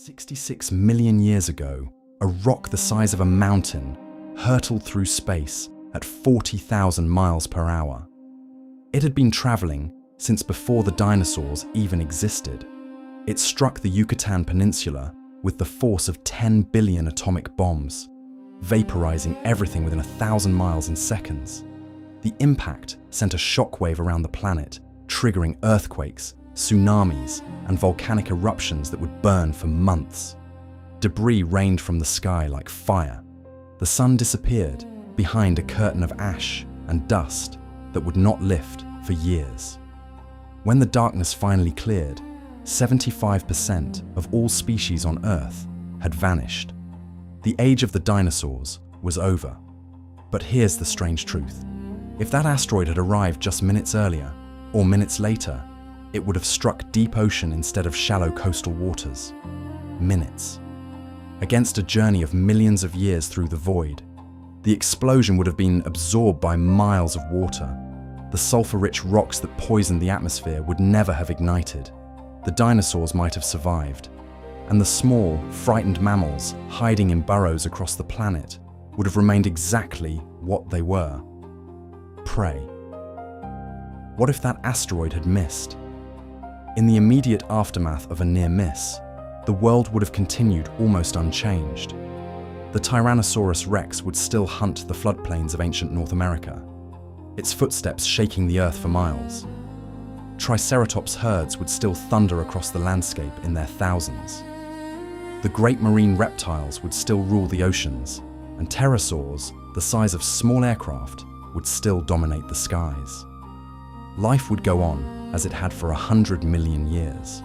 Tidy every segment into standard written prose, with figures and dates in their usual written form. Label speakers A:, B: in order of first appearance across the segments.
A: 66 million years ago, a rock the size of a mountain hurtled through space at 40,000 miles per hour. It had been traveling since before the dinosaurs even existed. It struck the Yucatan Peninsula with the force of 10 billion atomic bombs, vaporizing everything within 1,000 miles in seconds. The impact sent a shockwave around the planet, triggering earthquakes, tsunamis, and volcanic eruptions that would burn for months. Debris rained from the sky like fire. The sun disappeared behind a curtain of ash and dust that would not lift for years. When the darkness finally cleared, 75% of all species on Earth had vanished. The age of the dinosaurs was over. But here's the strange truth. If that asteroid had arrived just minutes earlier, or minutes later, it would have struck deep ocean instead of shallow coastal waters. Minutes. Against a journey of millions of years through the void, the explosion would have been absorbed by miles of water. The sulfur-rich rocks that poisoned the atmosphere would never have ignited. The dinosaurs might have survived, and the small, frightened mammals hiding in burrows across the planet would have remained exactly what they were: prey. What if that asteroid had missed? In the immediate aftermath of a near miss, the world would have continued almost unchanged. The Tyrannosaurus rex would still hunt the floodplains of ancient North America, its footsteps shaking the earth for miles. Triceratops herds would still thunder across the landscape in their thousands. The great marine reptiles would still rule the oceans, and pterosaurs, the size of small aircraft, would still dominate the skies. Life would go on as it had for 100 million years.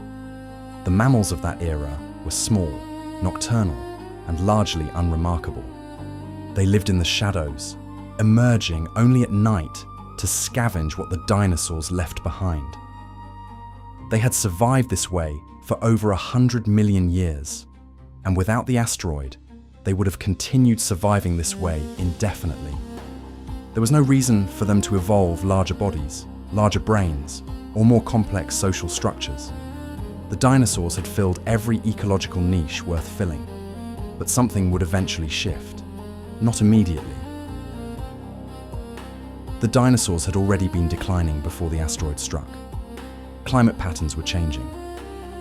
A: The mammals of that era were small, nocturnal, and largely unremarkable. They lived in the shadows, emerging only at night to scavenge what the dinosaurs left behind. They had survived this way for over 100 million years, and without the asteroid, they would have continued surviving this way indefinitely. There was no reason for them to evolve larger bodies, larger brains, or more complex social structures. The dinosaurs had filled every ecological niche worth filling, but something would eventually shift, not immediately. The dinosaurs had already been declining before the asteroid struck. Climate patterns were changing.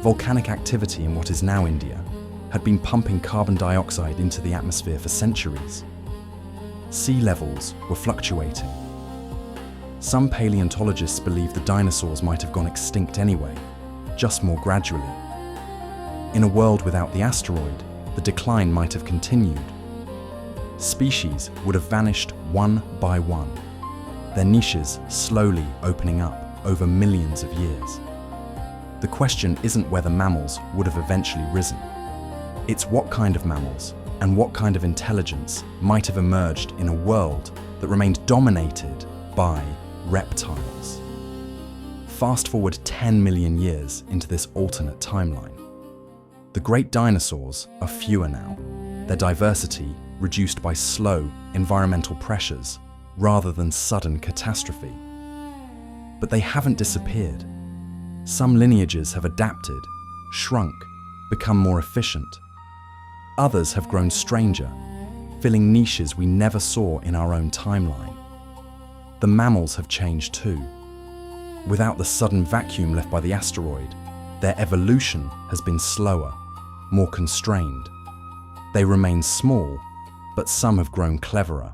A: Volcanic activity in what is now India had been pumping carbon dioxide into the atmosphere for centuries. Sea levels were fluctuating. Some paleontologists believe the dinosaurs might have gone extinct anyway, just more gradually. In a world without the asteroid, the decline might have continued. Species would have vanished one by one, their niches slowly opening up over millions of years. The question isn't whether mammals would have eventually risen. It's what kind of mammals and what kind of intelligence might have emerged in a world that remained dominated by reptiles. Fast forward 10 million years into this alternate timeline. The great dinosaurs are fewer now, their diversity reduced by slow environmental pressures rather than sudden catastrophe. But they haven't disappeared. Some lineages have adapted, shrunk, become more efficient. Others have grown stranger, filling niches we never saw in our own timeline. The mammals have changed too. Without the sudden vacuum left by the asteroid, their evolution has been slower, more constrained. They remain small, but some have grown cleverer.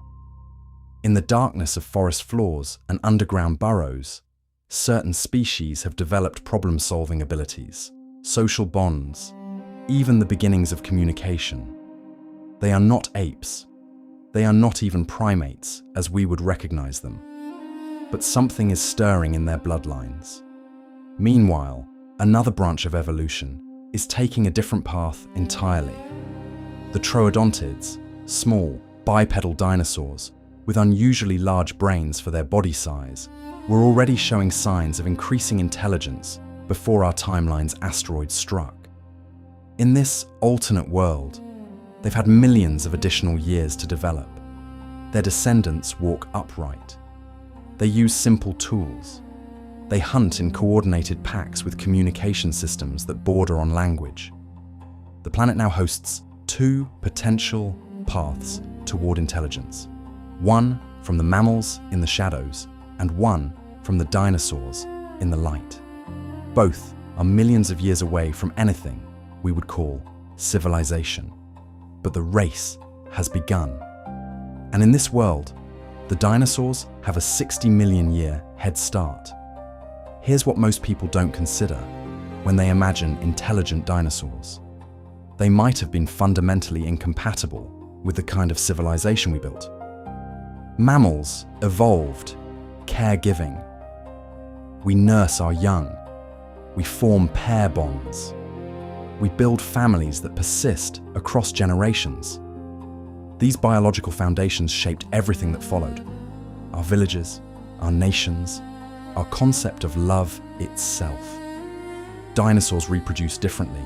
A: In the darkness of forest floors and underground burrows, certain species have developed problem-solving abilities, social bonds, even the beginnings of communication. They are not apes. They are not even primates, as we would recognize them. But something is stirring in their bloodlines. Meanwhile, another branch of evolution is taking a different path entirely. The troodontids, small, bipedal dinosaurs with unusually large brains for their body size, were already showing signs of increasing intelligence before our timeline's asteroid struck. In this alternate world, they've had millions of additional years to develop. Their descendants walk upright. They use simple tools. They hunt in coordinated packs with communication systems that border on language. the planet now hosts two potential paths toward intelligence. One from the mammals in the shadows, and one from the dinosaurs in the light. Both are millions of years away from anything we would call civilization. But the race has begun. And in this world, the dinosaurs have a 60 million year head start. Here's what most people don't consider when they imagine intelligent dinosaurs. They might have been fundamentally incompatible with the kind of civilization we built. Mammals evolved caregiving. We nurse our young. We form pair bonds. We build families that persist across generations. These biological foundations shaped everything that followed. Our villages, our nations, our concept of love itself. Dinosaurs reproduced differently.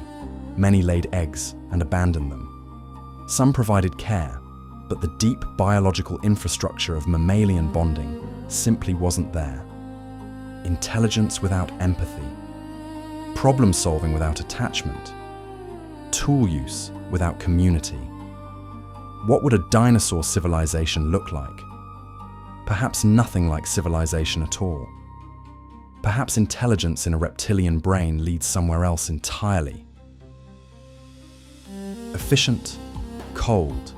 A: Many laid eggs and abandoned them. Some provided care, but the deep biological infrastructure of mammalian bonding simply wasn't there. Intelligence without empathy. Problem solving without attachment. Tool use without community. What would a dinosaur civilization look like? Perhaps nothing like civilization at all. Perhaps intelligence in a reptilian brain leads somewhere else entirely. Efficient, cold,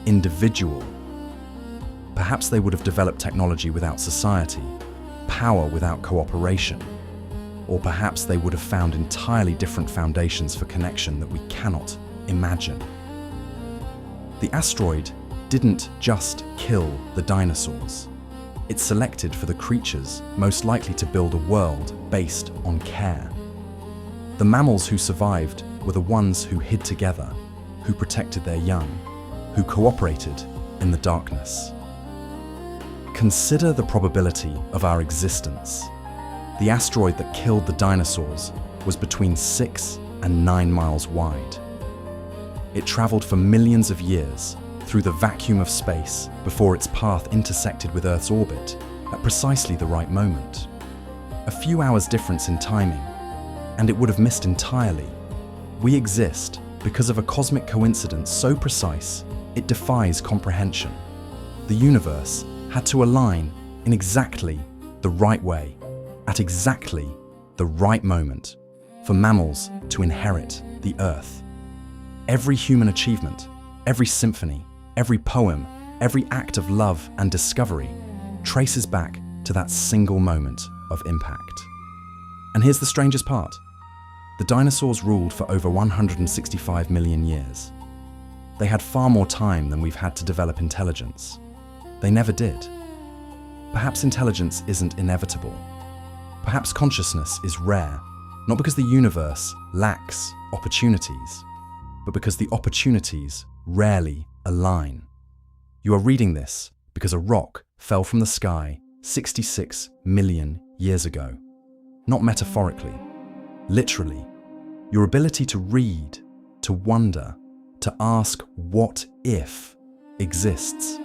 A: individual. Perhaps they would have developed technology without society, power without cooperation. Or perhaps they would have found entirely different foundations for connection that we cannot imagine. The asteroid didn't just kill the dinosaurs. It selected for the creatures most likely to build a world based on care. The mammals who survived were the ones who hid together, who protected their young, who cooperated in the darkness. Consider the probability of our existence. The asteroid that killed the dinosaurs was between 6 and 9 miles wide. It traveled for millions of years through the vacuum of space before its path intersected with Earth's orbit at precisely the right moment. A few hours difference in timing, and it would have missed entirely. We exist because of a cosmic coincidence so precise it defies comprehension. The universe had to align in exactly the right way, at exactly the right moment, for mammals to inherit the Earth. Every human achievement, every symphony, every poem, every act of love and discovery traces back to that single moment of impact. And here's the strangest part. The dinosaurs ruled for over 165 million years. They had far more time than we've had to develop intelligence. They never did. Perhaps intelligence isn't inevitable. Perhaps consciousness is rare, not because the universe lacks opportunities, but because the opportunities rarely align. You are reading this because a rock fell from the sky 66 million years ago. Not metaphorically, literally. Your ability to read, to wonder, to ask what if exists.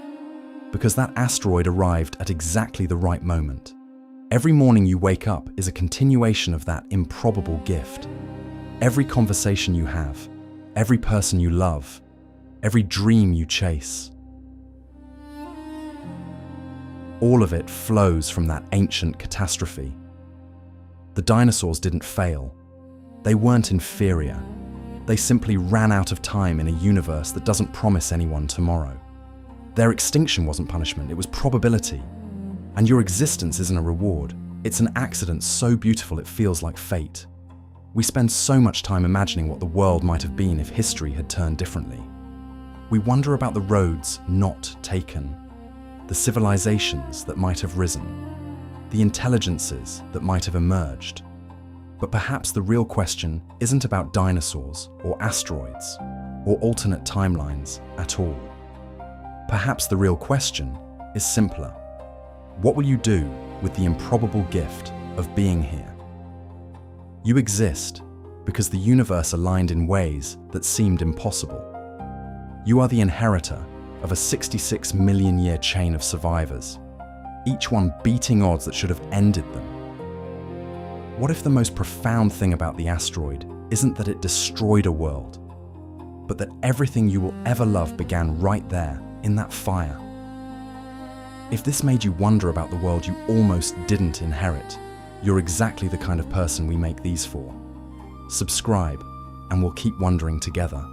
A: Because that asteroid arrived at exactly the right moment. Every morning you wake up is a continuation of that improbable gift. Every conversation you have, every person you love, every dream you chase. All of it flows from that ancient catastrophe. The dinosaurs didn't fail. They weren't inferior. They simply ran out of time in a universe that doesn't promise anyone tomorrow. Their extinction wasn't punishment, it was probability. And your existence isn't a reward. It's an accident so beautiful it feels like fate. We spend so much time imagining what the world might have been if history had turned differently. We wonder about the roads not taken, the civilizations that might have risen, the intelligences that might have emerged. But perhaps the real question isn't about dinosaurs or asteroids or alternate timelines at all. Perhaps the real question is simpler. What will you do with the improbable gift of being here? You exist because the universe aligned in ways that seemed impossible. You are the inheritor of a 66 million year chain of survivors, each one beating odds that should have ended them. What if the most profound thing about the asteroid isn't that it destroyed a world, but that everything you will ever love began right there, in that fire. If this made you wonder about the world you almost didn't inherit, you're exactly the kind of person we make these for. Subscribe, and we'll keep wondering together.